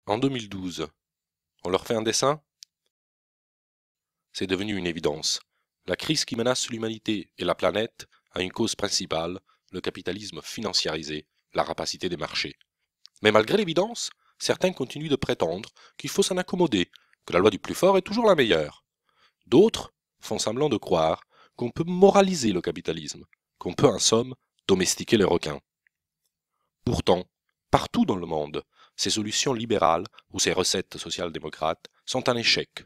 En 2012, on leur fait un dessin? C'est devenu une évidence. La crise qui menace l'humanité et la planète a une cause principale, le capitalisme financiarisé, la rapacité des marchés. Mais malgré l'évidence, certains continuent de prétendre qu'il faut s'en accommoder, que la loi du plus fort est toujours la meilleure. D'autres font semblant de croire qu'on peut moraliser le capitalisme, qu'on peut en somme domestiquer les requins. Pourtant, partout dans le monde, ces solutions libérales ou ces recettes social-démocrates sont un échec.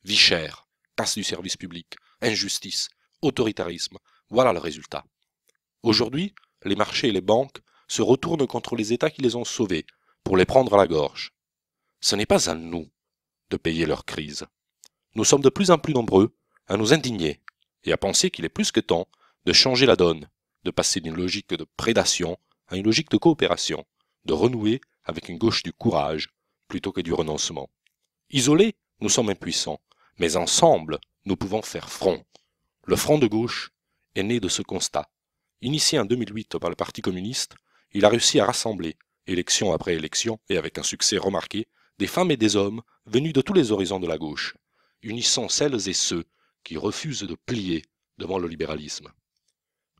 Vie chère, casse du service public, injustice, autoritarisme, voilà le résultat. Aujourd'hui, les marchés et les banques se retournent contre les États qui les ont sauvés pour les prendre à la gorge. Ce n'est pas à nous de payer leur crise. Nous sommes de plus en plus nombreux à nous indigner et à penser qu'il est plus que temps de changer la donne, de passer d'une logique de prédation à une logique de coopération, de renouer avec une gauche du courage plutôt que du renoncement. Isolés, nous sommes impuissants, mais ensemble, nous pouvons faire front. Le Front de gauche est né de ce constat. Initié en 2008 par le Parti communiste, il a réussi à rassembler, élection après élection et avec un succès remarqué, des femmes et des hommes venus de tous les horizons de la gauche, unissant celles et ceux qui refusent de plier devant le libéralisme.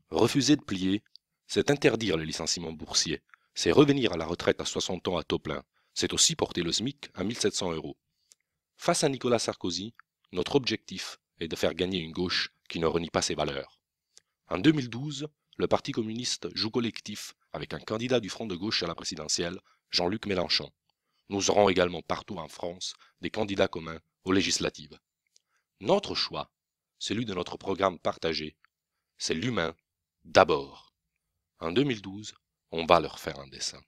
Refuser de plier, c'est interdire les licenciements boursiers, c'est revenir à la retraite à 60 ans à taux plein, c'est aussi porter le SMIC à 1700 euros. Face à Nicolas Sarkozy, notre objectif est de faire gagner une gauche qui ne renie pas ses valeurs. En 2012, le Parti communiste joue collectif avec un candidat du Front de gauche à la présidentielle, Jean-Luc Mélenchon. Nous aurons également partout en France des candidats communs aux législatives. Notre choix, celui de notre programme partagé, c'est l'humain d'abord. En 2012, on va leur faire un dessin.